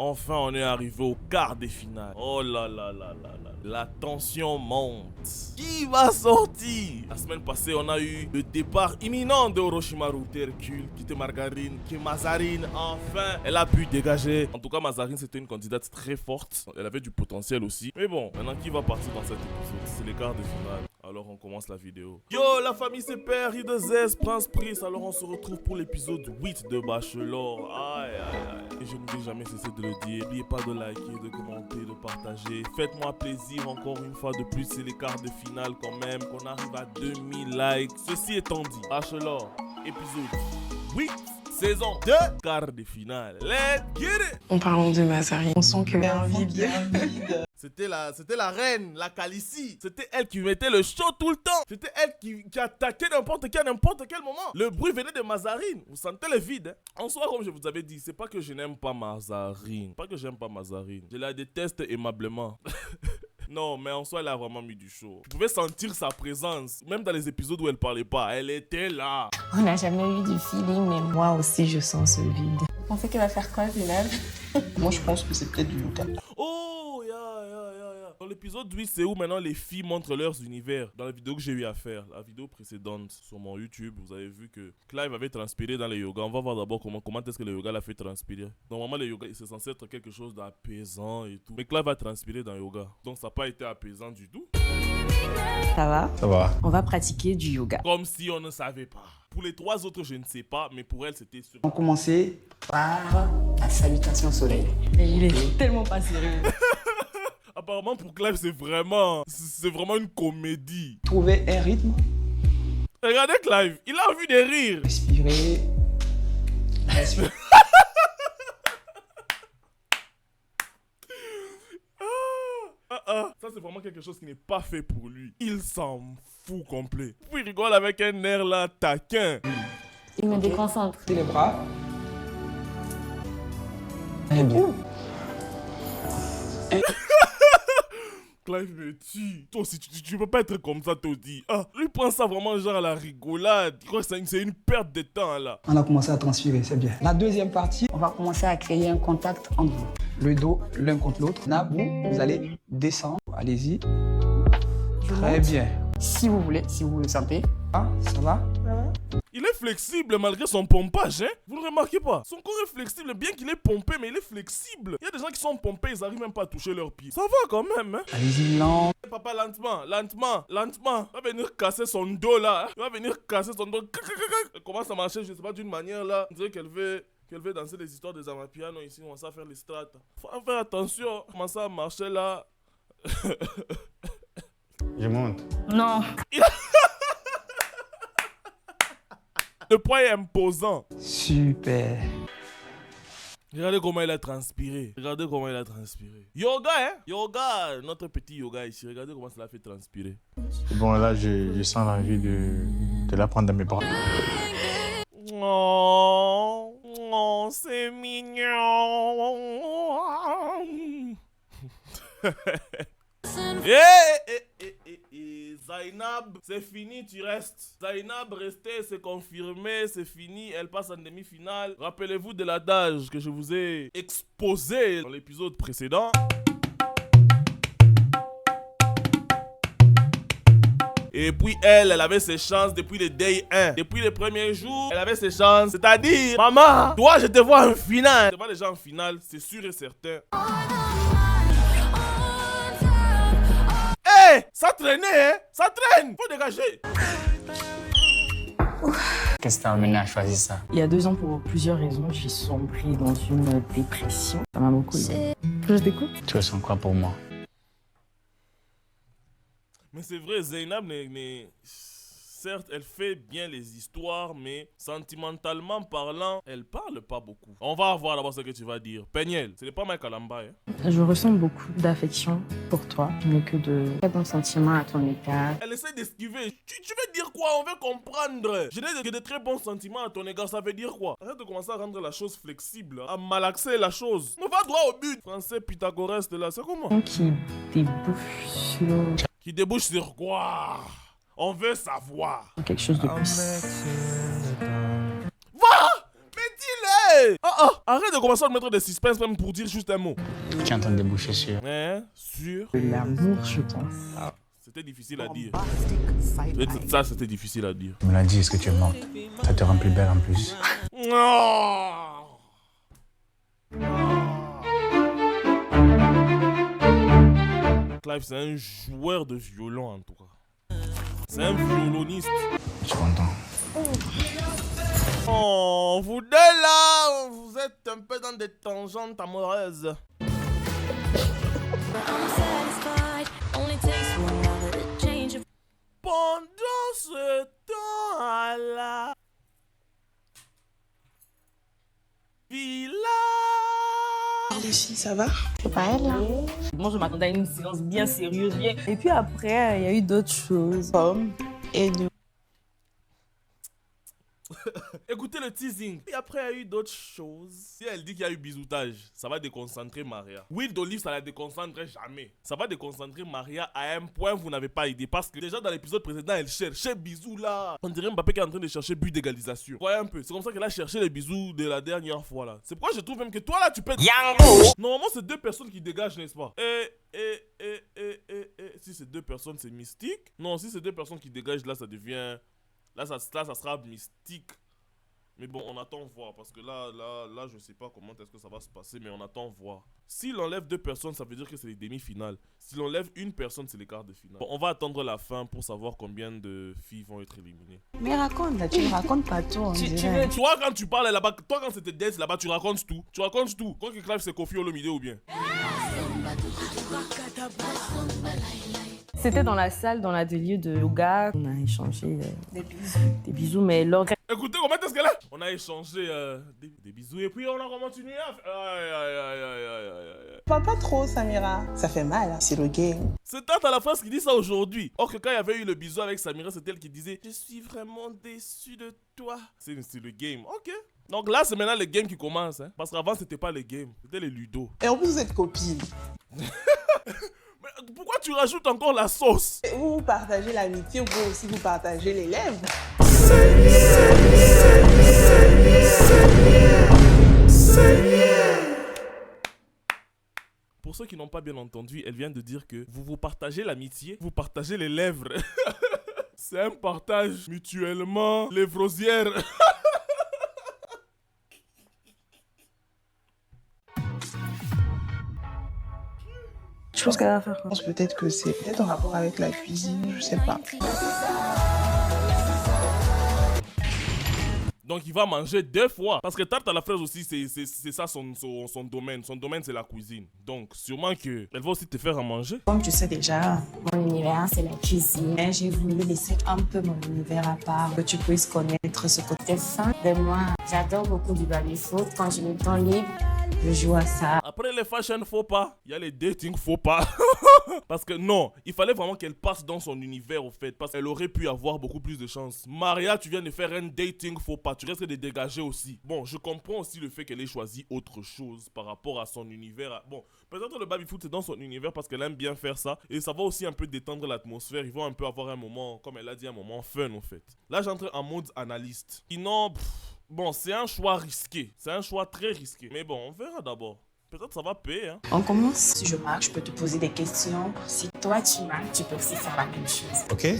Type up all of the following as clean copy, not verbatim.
Enfin, on est arrivé au quart des finales. Oh là là là là là. La tension monte. Qui va sortir? La semaine passée, on a eu le départ imminent de Orochimaru Hercule, qui était Margarine, qui est Mazarine. Enfin, elle a pu dégager. En tout cas, Mazarine, c'était une candidate très forte. Elle avait du potentiel aussi. Mais bon, maintenant, qui va partir dans cet épisode? C'est les quarts des finales. Alors, on commence la vidéo. Yo, la famille, c'est Père, I2S, Prince Prince. Alors, on se retrouve pour l'épisode 8 de Bachelor. Aïe, aïe, aïe. Et je ne vais jamais cesser de le dire. N'oubliez pas de liker, de commenter, de partager. Faites-moi plaisir encore une fois de plus. C'est les quarts de finale quand même. Qu'on arrive à 2000 likes. Ceci étant dit, Bachelor, épisode 8. Saison 2, quart de finale. Let's get it! En parlant de Mazarine, on sent que bien vide. C'était la reine, la Khaleesi. C'était elle qui mettait le show tout le temps. C'était elle qui attaquait n'importe qui à n'importe quel moment. Le bruit venait de Mazarine. Vous sentez le vide, hein? En soi, comme je vous avais dit, c'est pas que je n'aime pas Mazarine. Pas que j'aime pas Mazarine. Je la déteste aimablement. Non, mais en soi, elle a vraiment mis du show. Tu pouvais sentir sa présence. Même dans les épisodes où elle parlait pas, elle était là. On n'a jamais eu du feeling, mais moi aussi, je sens ce vide. Vous pensez qu'elle va faire quoi, Zénab? Moi, je pense que c'est peut-être du yoga. Oh, ya. Dans l'épisode 8, c'est où maintenant les filles montrent leurs univers. Dans la vidéo que j'ai eu à faire, la vidéo précédente sur mon YouTube, vous avez vu que Clive avait transpiré dans le yoga. On va voir d'abord comment est-ce que le yoga l'a fait transpirer. Normalement, le yoga, c'est censé être quelque chose d'apaisant et tout. Mais Clive a transpiré dans le yoga. Donc, ça n'a pas été apaisant du tout. Ça va? Ça va. On va pratiquer du yoga. Comme si on ne savait pas. Pour les trois autres, je ne sais pas, mais pour elle, c'était sûr. On commençait par la salutation au soleil. Et il est tellement pas sérieux. Apparemment, pour Clive, c'est vraiment une comédie. Trouver un rythme, Regardez Clive, il a envie de rire. respirer, respirer. Ça, c'est vraiment quelque chose qui n'est pas fait pour lui. Il s'en fout complet. Puis il rigole avec un air là, taquin. Il me déconcentre. Les bras. Très bien. Clive me tue. Toi aussi, tu peux pas être comme ça, Toddy. Lui prend ça vraiment genre à la rigolade. Il croit que c'est une perte de temps là. On a commencé à transpirer, c'est bien. La deuxième partie, On va commencer à créer un contact entre vous. le dos l'un contre l'autre. Là, vous allez descendre. Allez-y. Très bien. Si vous voulez, si vous le sentez. Ah, ça va? Il est flexible malgré son pompage, hein. Vous ne remarquez pas? Son corps est flexible, bien qu'il est pompé, mais il est flexible. Il y a des gens qui sont pompés, ils n'arrivent même pas à toucher leurs pieds. Ça va quand même, hein. Allez-y, lent. Papa, lentement. Il va venir casser son dos là. Il va venir casser son dos. Elle commence à marcher, je sais pas, d'une manière là. On dirait qu'elle veut danser les histoires des Amapiano ici. On commence à faire les strates. Faut faire attention. Commence à marcher là. Je monte. Non. Le poids est imposant. Super. Regardez comment il a transpiré. Yoga, hein? Yoga, notre petit yoga ici. Regardez comment ça l'a fait transpirer. Bon, là, je sens l'envie de la prendre dans mes bras. Oh, c'est mignon. Zainab, c'est fini, tu restes. Zainab, restez, c'est confirmé, c'est fini. Elle passe en demi-finale. Rappelez-vous de l'adage que je vous ai exposé dans l'épisode précédent. Et puis elle avait ses chances depuis le day 1. Depuis les premiers jours, elle avait ses chances. C'est-à-dire, maman, toi je te vois en finale. Je te vois déjà en finale, c'est sûr et certain. Hey, ça traînait, hein? Ça traîne, faut dégager. Qu'est-ce qui t'a amené à choisir ça? Il y a 2 ans, pour plusieurs raisons, j'ai sombré dans une dépression. Ça m'a beaucoup aidé. Je t'écoute. Tu ressens quoi pour moi? Mais c'est vrai, Zainab certes, elle fait bien les histoires, mais sentimentalement parlant, elle parle pas beaucoup. On va voir d'abord ce que tu vas dire. Peniel, ce n'est pas Mike Kalamba, hein? Je ressens beaucoup d'affection pour toi, mais que de très bons sentiments à ton égard. Elle essaie d'esquiver. Tu veux dire quoi? On veut comprendre. Je n'ai que de très bons sentiments à ton égard, ça veut dire quoi? Arrête de commencer à rendre la chose flexible, à malaxer la chose. On va droit au but. Français Pythagorès de là, c'est comment? Qui débouche sur Qui débouche sur quoi? On veut savoir. quelque chose de plus. Va! Mais dis-le! Arrête de commencer à me mettre des suspens même pour dire juste un mot. Tu es en train de déboucher sur. Hein? Sûr? De l'amour, je pense. Ah, c'était difficile à dire. Ça, c'était difficile à dire. Tu me l'as dit, est-ce que tu es morte? Ça te rend plus belle en plus. Clive, c'est un joueur de violon en tout cas. C'est un violoniste. Je suis content. Oh, vous deux là, vous êtes un peu dans des tangentes amoureuses. Pendant ce temps-là, villa. Les filles, ça va? C'est pas elle, là. Moi, je m'attendais à une séance bien sérieuse, bien. Et puis après, il y a eu d'autres choses. Pomme et nous. Écoutez le teasing. Et après, il y a eu d'autres choses. Si elle dit qu'il y a eu bisoutage, ça va déconcentrer Maria. Huile d'olive, ça la déconcentrerait jamais. Ça va déconcentrer Maria à un point où vous n'avez pas idée. Parce que déjà dans l'épisode précédent, elle cherchait bisous là. On dirait Mbappé qui est en train de chercher but d'égalisation. Voyez un peu. C'est comme ça qu'elle a cherché les bisous de la dernière fois là. C'est pourquoi je trouve même que toi là, tu peux... Yango! Normalement, c'est deux personnes qui dégagent, n'est-ce pas? Si c'est deux personnes, c'est mystique. Non, si c'est deux personnes qui dégagent, là, ça devient... Là, ça sera mystique. Mais bon, on attend voir. Parce que là, je sais pas comment est-ce que ça va se passer. Mais on attend voir. S'il enlève deux personnes, ça veut dire que c'est les demi-finales. S'il enlève une personne, c'est les quarts de finale. Bon, on va attendre la fin pour savoir combien de filles vont être éliminées. Mais raconte, là, tu ne racontes pas tout, on dirait. Toi, quand tu parles là-bas, toi, quand c'était Death là-bas, tu racontes tout. Tu racontes tout. Quand que Clive s'est confié au milieu ou bien. C'était dans la salle, dans l'atelier de yoga. On a échangé des bisous, mais l'ordre... Écoutez, comment est-ce qu'elle est? On a échangé des bisous et puis on a continué à faire... Aïe. Parle pas trop, Samira. Ça fait mal, hein, c'est le game. C'est Tante à la France qui dit ça aujourd'hui. Or que quand il y avait eu le bisou avec Samira, c'était elle qui disait « Je suis vraiment déçu de toi. » C'est le game. Ok. Donc là, c'est maintenant le game qui commence. Hein. Parce qu'avant, c'était pas le game. C'était les ludo. Et en plus, vous êtes copines. Mais pourquoi tu rajoutes encore la sauce? Et vous partagez l'amitié, vous aussi vous partagez les lèvres. Pour ceux qui n'ont pas bien entendu, elle vient de dire que vous partagez l'amitié, vous partagez les lèvres. C'est un partage mutuellement lévrosière. Je pense qu'elle va faire Je quoi? pense peut-être que c'est peut-être en rapport avec la cuisine, je sais pas. Donc il va manger 2 fois. Parce que tarte à la fraise aussi, c'est ça son domaine. Son domaine, c'est la cuisine. Donc sûrement qu'elle va aussi te faire à manger. Comme tu sais déjà, mon univers, c'est la cuisine. Et j'ai voulu laisser un peu mon univers à part, que tu puisses connaître ce côté fin de moi. J'adore beaucoup du baby-foot. Quand j'ai le temps libre, je joue à ça. Après les fashion faux pas, il y a les dating faux pas. Parce que non, il fallait vraiment qu'elle passe dans son univers au fait. Parce qu'elle aurait pu avoir beaucoup plus de chance. Maria, tu viens de faire un dating faux pas. Tu risques de dégager aussi. Bon, je comprends aussi le fait qu'elle ait choisi autre chose par rapport à son univers. Bon, peut-être le baby-foot c'est dans son univers parce qu'elle aime bien faire ça. Et ça va aussi un peu détendre l'atmosphère. Ils vont un peu avoir un moment, comme elle a dit, un moment fun au fait. Là, j'entre en mode analyste. Sinon, bon, c'est un choix risqué. C'est un choix très risqué. Mais bon, on verra d'abord. Peut-être ça va payer, hein. On commence. Si je marque, je peux te poser des questions. Si toi, tu marques, tu peux aussi faire la même chose. Ok.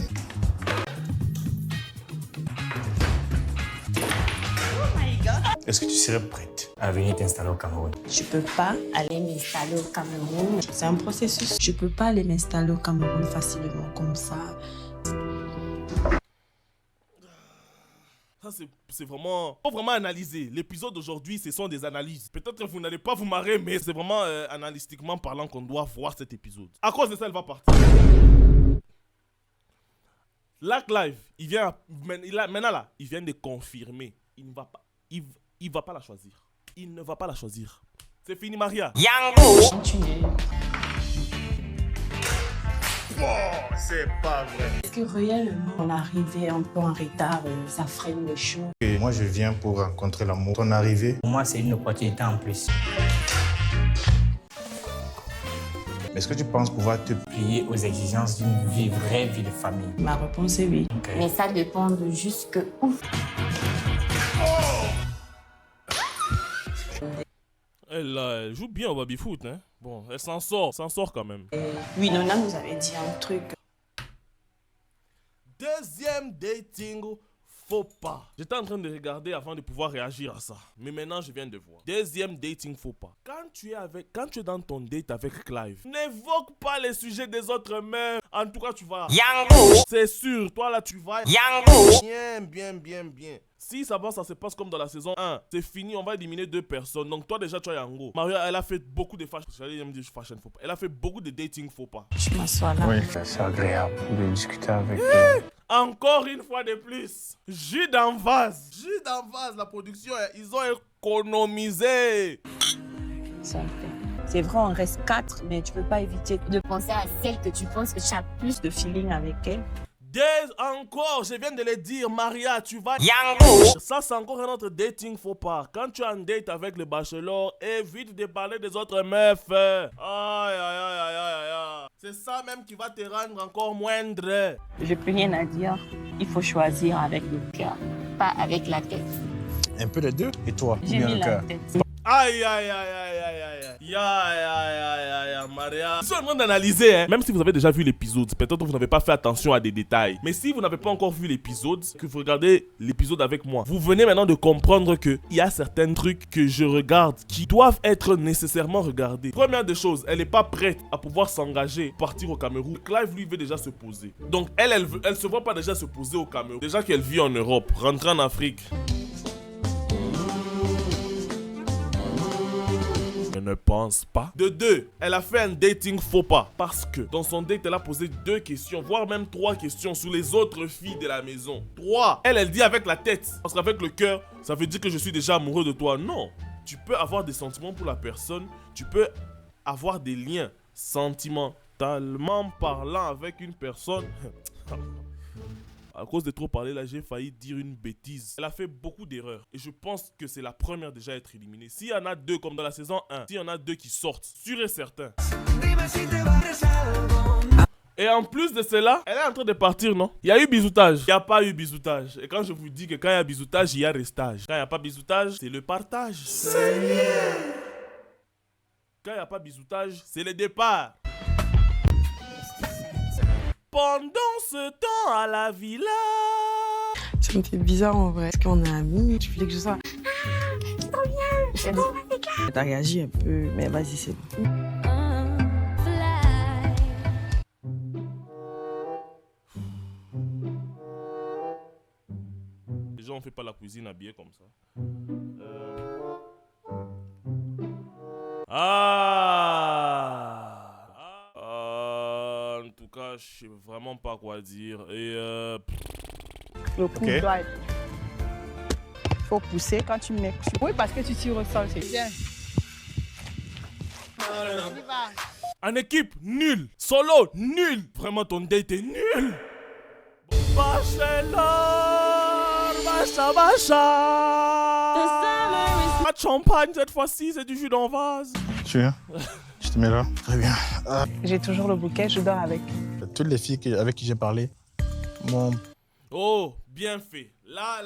Est-ce que tu serais prête à venir t'installer au Cameroun? Je peux pas aller m'installer au Cameroun. C'est un processus. Je peux pas aller m'installer au Cameroun facilement comme ça. Ça, c'est vraiment... Faut vraiment analyser. L'épisode d'aujourd'hui, ce sont des analyses. Peut-être que vous n'allez pas vous marrer, mais c'est vraiment analytiquement parlant qu'on doit voir cet épisode. À cause de ça, elle va partir. Là, Clive, maintenant là, il vient de confirmer. Il ne va pas... Il va pas la choisir. Il ne va pas la choisir. C'est fini, Maria. Yango! C'est pas vrai. Est-ce que réellement, on arrivait un peu en retard, ça freine les choses? Et moi, je viens pour rencontrer l'amour. Ton arrivée, Pour moi, c'est une opportunité en plus. est-ce que tu penses pouvoir te Plier aux exigences d'une vraie vie de famille. Ma réponse est oui. Ok. Mais ça dépend de jusque où. Elle joue bien au baby-foot, hein. Bon, elle s'en sort quand même. Oui, Nona nous avait dit un truc. Deuxième dating faux pas. J'étais en train de regarder avant de pouvoir réagir à ça. Mais maintenant, je viens de voir. Deuxième dating faux pas. Quand tu es dans ton date avec Clive, n'évoque pas les sujets des autres meufs. En tout cas, tu vas... Yango! C'est sûr, toi là, tu vas... Yango! Bien. Si ça se passe comme dans la saison 1, c'est fini, on va éliminer 2 personnes. Donc toi déjà, tu as Yango. Maria, elle a fait beaucoup de fashion faux pas. Elle a fait beaucoup de dating faux pas. Je m'assois là. Oui, c'est agréable de discuter avec Encore une fois de plus, jus d'en vase, la production, ils ont économisé. C'est vrai, on reste 4, mais tu peux pas éviter de penser à celle que tu penses que tu as plus de feeling avec elle. Encore, je viens de le dire, Maria, tu vas... Yango! Ça, c'est encore un autre dating faux pas. Quand tu as un date avec le bachelor, évite de parler des autres meufs. Aïe. C'est ça même qui va te rendre encore moindre. J'ai plus rien à dire. Il faut choisir avec le cœur, pas avec la tête. un peu les deux. Et toi, J'ai bien mis le la cœur. tête. Aïe, Maria. Je suis en train d'analyser, hein. Même si vous avez déjà vu l'épisode, peut-être vous n'avez pas fait attention à des détails. Mais si vous n'avez pas encore vu l'épisode, que vous regardez l'épisode avec moi, vous venez maintenant de comprendre que il y a certains trucs que je regarde qui doivent être nécessairement regardés. Première des choses, elle n'est pas prête à pouvoir s'engager, partir au Cameroun. Clive, lui, veut déjà se poser. Donc, elle se voit pas déjà se poser au Cameroun. Déjà qu'elle vit en Europe, rentrer en Afrique. Je ne pense pas. De deux, elle a fait un dating faux pas. Parce que dans son date, elle a posé 2 questions, voire même 3 questions sur les autres filles de la maison. 3. Elle dit avec la tête. Parce qu'avec le cœur, ça veut dire que je suis déjà amoureux de toi. Non. Tu peux avoir des sentiments pour la personne. Tu peux avoir des liens sentimentalement parlant avec une personne. À cause de trop parler là, j'ai failli dire une bêtise. Elle a fait beaucoup d'erreurs. Et je pense que c'est la première déjà à être éliminée. S'il y en a 2 comme dans la saison 1, s'il y en a 2 qui sortent, sûr et certain. Et en plus de cela, elle est en train de partir, non? Il y a eu bisoutage. Il n'y a pas eu bisoutage. Et quand je vous dis que quand il y a bisoutage, il y a restage. Quand il n'y a pas bisoutage, c'est le partage. Quand il n'y a pas bisoutage, c'est le départ. Pendant ce temps à la villa. Ça me fait bizarre en vrai. Parce qu'on est amis. Tu voulais que je sois. Trop bien. T'as réagi un peu, mais vas-y, c'est bon. Déjà, on fait pas la cuisine habillée comme ça. En tout cas, je sais vraiment pas quoi dire. Et Le coup doit être... faut pousser quand tu mets... Oui, parce que tu tires au sol, c'est bien. en équipe, nul. Solo, nul. Vraiment, ton date est nul. Bachelor, Pas de champagne cette fois-ci, c'est du jus d'en vase. Tu viens? Je te mets là. Très bien. J'ai toujours le bouquet, je dors avec. Toutes les filles avec qui j'ai parlé, mon... Oh, bien fait. Là,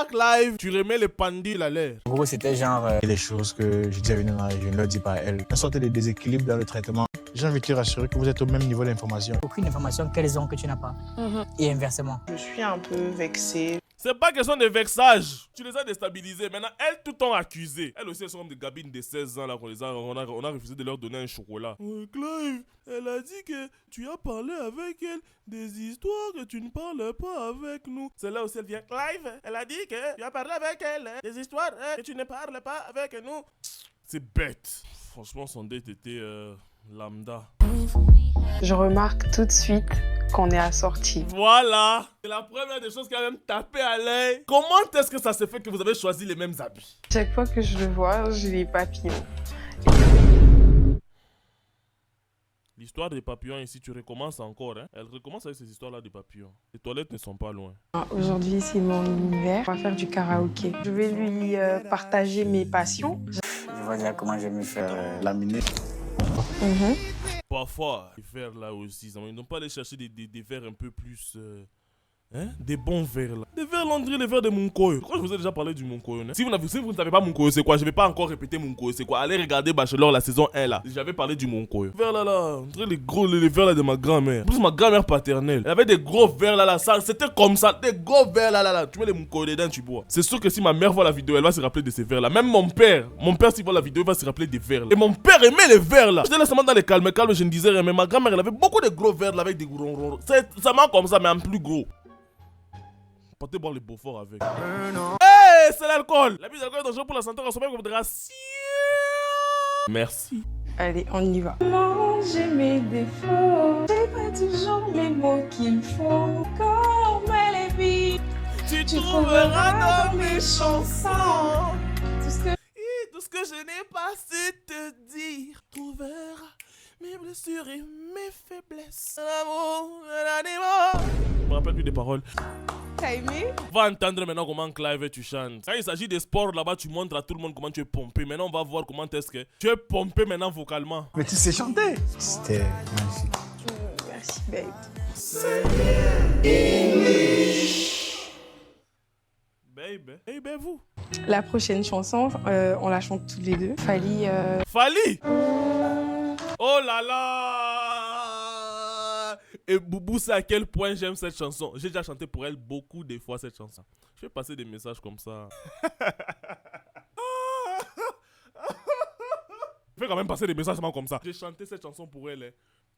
Clive, tu remets les pendules à l'air. En gros, c'était genre... les choses que je dis à Venona et je ne leur dis pas à elle. Une sorte de déséquilibre dans le traitement. J'ai envie de te rassurer que vous êtes au même niveau d'information. aucune information qu'elles ont que tu n'as pas. Et inversement. Je suis un peu vexée. C'est pas question de vexage. Tu les as déstabilisés. Maintenant, elles tout ont accusé. Elles aussi, elles sont comme des gabines de 16 ans. Là, on a refusé de leur donner un chocolat. Clive, elle a dit que tu as parlé avec elle des histoires que tu ne parles pas avec nous. Celle-là aussi, elle vient. Clive, elle a dit que tu as parlé avec elle des histoires que tu ne parles pas avec nous. C'est bête. Franchement, son date était lambda. Je remarque tout de suite qu'on est assortis. Voilà. C'est la première des choses qui a même tapé à l'œil. Comment est-ce que ça se fait que vous avez choisi les mêmes habits? Chaque fois que je le vois, j'ai les papillons. L'histoire des papillons ici, tu recommences encore. Hein? Elle recommence avec ces histoires-là de papillons. Les toilettes ne sont pas loin. Aujourd'hui, c'est mon univers. On va faire du karaoké. Je vais lui partager mes passions. Je vois déjà comment je vais me faire laminer. Parfois, les verres là aussi, ils n'ont pas aller chercher des verres un peu plus Hein? Des bons verres là. Des verres là, on dirait les verres de Munkoyo. Pourquoi je vous ai déjà parlé du Munkoyo, hein? Si vous ne savez pas Munkoyo, c'est quoi? Je vais pas encore répéter Munkoyo, c'est quoi? Allez regarder Bachelor la saison 1 là. J'avais parlé du Munkoyo. Verres là, on dirait les verres là de ma grand-mère. En plus, ma grand-mère paternelle, elle avait des gros verres là, ça, c'était comme ça, des gros verres là. Tu mets les Munkoyo dedans, tu bois. C'est sûr que si ma mère voit la vidéo, elle va se rappeler de ces verres là. Même mon père, s'il voit la vidéo, il va se rappeler des verres là. Et mon père aimait les verres là. J'étais là seulement dans les calmes, je ne disais rien, mais ma grand-mère, elle avait beaucoup de gros verres là avec des gros ronds. Ça marche comme ça, mais en plus gros. Partez boire les Beaufort avec. Hey, c'est l'alcool. L'abus d'alcool est dangereux pour la santé, consommé comme modération. Merci. Allez, on y va. Manger mes défauts, j'ai pas toujours les mots qu'il faut. Comme les vies, tu trouveras dans mes chansons tout ce que je n'ai pas su te dire. Trouveras mes blessures et mes faiblesses. L'amour, l'animaux. Je me rappelle plus des paroles. t'as aimé? Va entendre maintenant comment Clive tu chantes. Quand il s'agit des sports là-bas, tu montres à tout le monde comment tu es pompé. Maintenant, on va voir comment est-ce que tu es pompé maintenant vocalement. Mais tu sais chanter. C'était magnifique. Merci, babe. Baby, vous. La prochaine chanson, on la chante tous les deux. Fally. Fally. Oh là là. Et Boubou sait à quel point j'aime cette chanson. J'ai déjà chanté pour elle beaucoup de fois cette chanson. Je vais passer des messages comme ça. Je vais quand même passer des messages comme ça. J'ai chanté cette chanson pour elle.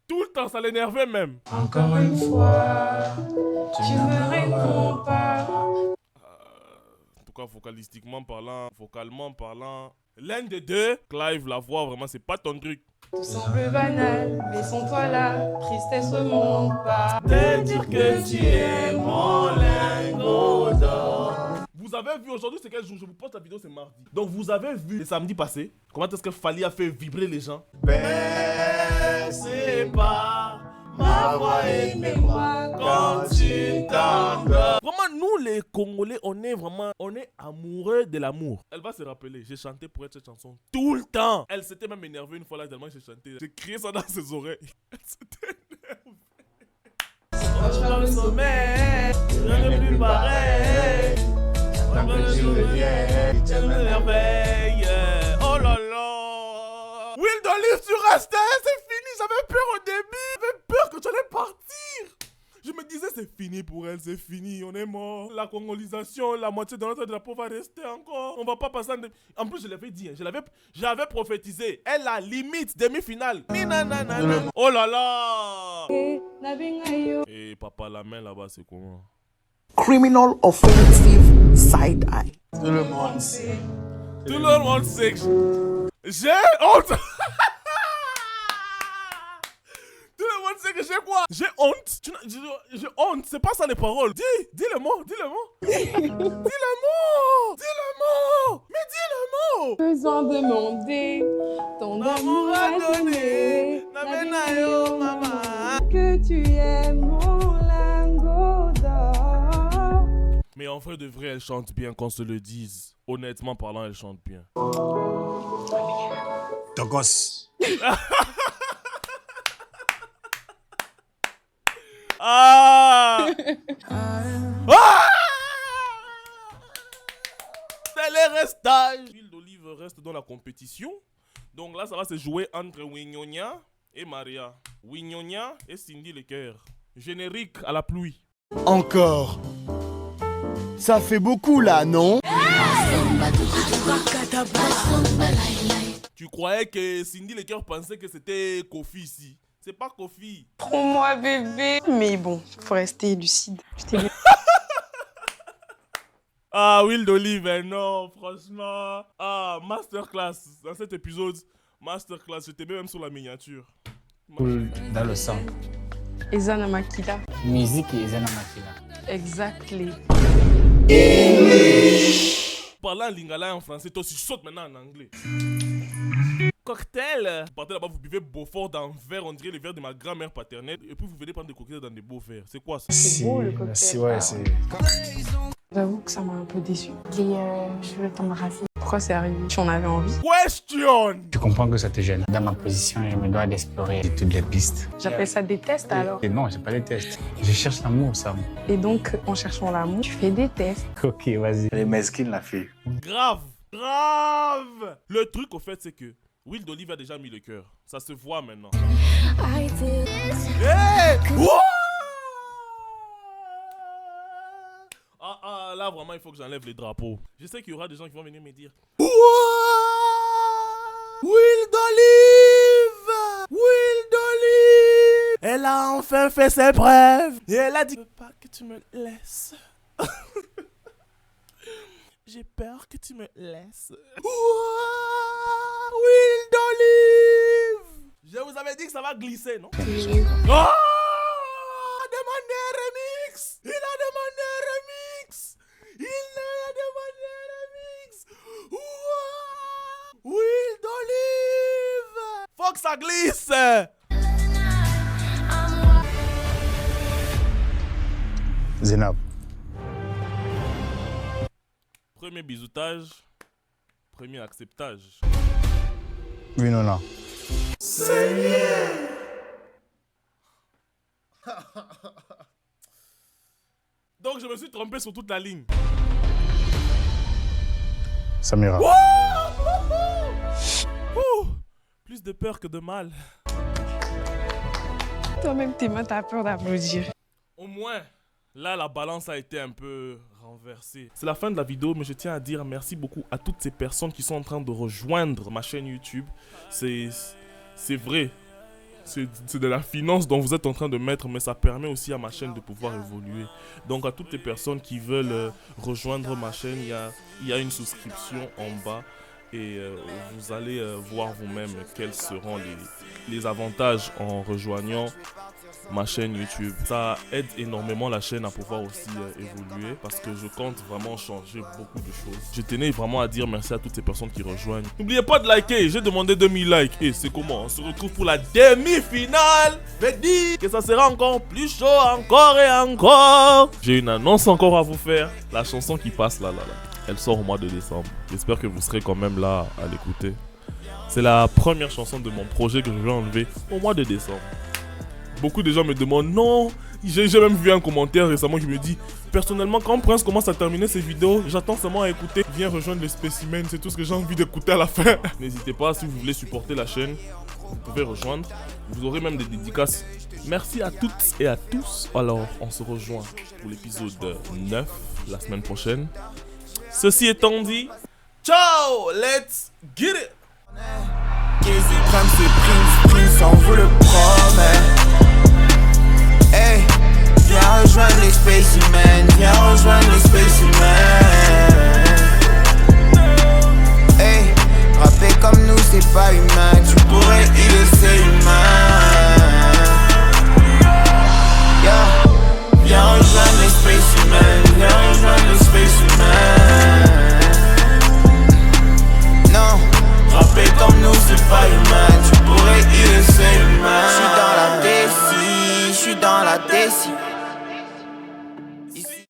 Tout le temps, ça l'énervait même. Encore une fois, tu me réponds pas. En tout cas, vocalistiquement parlant, vocalement parlant, l'un des deux, Clive, la voix, vraiment, c'est pas ton truc. Tout semble banal, mais sans toi là, tristesse remonte pas. Te dire que tu es mon lingot d'or. Vous avez vu aujourd'hui, c'est quel jour? Je vous poste la vidéo, c'est mardi. Donc vous avez vu le samedi passé, comment est-ce que Fally a fait vibrer les gens? C'est pas ma voix et moi quand tu t'endors. Vraiment, nous les Congolais, on est amoureux de l'amour. Elle va se rappeler, j'ai chanté pour elle cette chanson tout le temps. Elle s'était même énervée une fois là, tellement j'ai chanté. J'ai crié ça dans ses oreilles. Elle s'était énervée. Quand je pars le sommet, rien n'est plus pareil. Tant que je reviens, tu me merveilles. Oh là là. Will Dolly, tu restais, c'est fini. J'avais peur au début. J'avais peur que tu allais partir. Je me disais, c'est fini pour elle, c'est fini, on est mort. La congolisation, la moitié de notre drapeau va rester encore. On va pas passer en plus, je l'avais dit, j'avais prophétisé. Elle a limite demi-finale. Oh là là. Et papa, la main là-bas, c'est comment? Criminal offensive side eye. Tout le monde sait. Tout le monde sait que j'ai honte. Tout le monde sait que j'ai quoi? J'ai honte. J'ai honte. C'est pas ça les paroles. Dis le mot. Dis le mot. Dis le mot. Dis le mot. Mais dis le mot. Besoin demander ton amour à donner. Que tu es mon lingot d'or. Mais en vrai de vrai, elle chante bien, qu'on se le dise. Honnêtement parlant, elle chante bien. Ton gosse. Ah! Ah! Télérestage. L'huile d'olive reste dans la compétition. Donc là, ça va se jouer entre Winyonia et Maria. Winyonia et Cindy Lecoeur. Générique à la pluie. Encore. Ça fait beaucoup là, non? Tu croyais que Cindy Lecoeur pensait que c'était Kofi ici? C'est pas Kofi. Prends-moi bébé. Mais bon, faut rester lucide. Je t'ai dit. Ah, Will d'olive, non, franchement. Ah, masterclass. Dans cet épisode, masterclass. J'étais même sur la miniature. Cool dans le sang. Ezana Makila. Musique et Ezana Makila. Exactly. Parlant en lingala en français, toi, tu sautes maintenant en anglais. Cocktail. Vous partez là-bas, vous buvez Beaufort dans un verre, on dirait les verres de ma grand-mère paternelle. Et puis vous venez prendre des cocktails dans des beaux verres. C'est quoi ça? C'est beau le cocktail. Si, ouais, c'est... J'avoue que ça m'a un peu déçu. Les cheveux t'embrassent. pourquoi c'est arrivé, si on avait envie. Question. Je comprends que ça te gêne. Dans ma position, je me dois d'explorer toutes les pistes. J'appelle ça des tests alors. Et non, c'est pas des tests. Je cherche l'amour, Sam. Et donc, en cherchant l'amour, tu fais des tests. Ok, vas-y. Elle est mesquine, la fille. Grave. Grave. Le truc, au fait, c'est que Will D'Olive a déjà mis le cœur. Ça se voit maintenant. Hey! Là, vraiment, il faut que j'enlève les drapeaux. Je sais qu'il y aura des gens qui vont venir me dire Will D'Olive! Will D'Olive! Elle a enfin fait ses preuves. Et elle a dit, je veux pas que tu me laisses. J'ai peur que tu me laisses. Will D'Olive! Je vous avais dit que ça va glisser, non? Oh! Il a demandé un remix! Il a demandé un remix! Il a demandé un remix! Wow! Will D'Olive! Faut que ça glisse! Zénab. Premier bisoutage, premier acceptage. Oui, non, non. Donc je me suis trompé sur toute la ligne. Samira. Plus de peur que de mal. Toi-même, tes mains, t'as peur d'applaudir. Au moins, là, la balance a été un peu renversée. C'est la fin de la vidéo, mais je tiens à dire merci beaucoup à toutes ces personnes qui sont en train de rejoindre ma chaîne YouTube. C'est vrai. C'est de la finance dont vous êtes en train de mettre, mais ça permet aussi à ma chaîne de pouvoir évoluer. Donc à toutes les personnes qui veulent rejoindre ma chaîne, il y a une souscription en bas. Et vous allez voir vous-même quels seront les avantages en rejoignant ma chaîne YouTube. Ça aide énormément la chaîne à pouvoir aussi évoluer parce que je compte vraiment changer beaucoup de choses. Je tenais vraiment à dire merci à toutes ces personnes qui rejoignent. N'oubliez pas de liker, j'ai demandé 2000 likes. Et c'est comment? On se retrouve pour la demi-finale. Mais dis que ça sera encore plus chaud, encore et encore. J'ai une annonce encore à vous faire. La chanson qui passe là. Elle sort au mois de décembre. J'espère que vous serez quand même là à l'écouter. C'est la première chanson de mon projet que je vais enlever au mois de décembre. Beaucoup de gens me demandent, non, j'ai même vu un commentaire récemment qui me dit, personnellement, quand Prince commence à terminer ses vidéos, j'attends seulement à écouter. Viens rejoindre les spécimens, c'est tout ce que j'ai envie d'écouter à la fin. N'hésitez pas, si vous voulez supporter la chaîne, vous pouvez rejoindre. Vous aurez même des dédicaces. Merci à toutes et à tous. Alors, on se rejoint pour l'épisode 9 la semaine prochaine. Ceci étant dit, ciao, let's get it. Prince, on vous le promet. Hey, viens rejoindre les spécimens, viens rejoindre les spécimens. Hey, rapper comme nous c'est pas humain.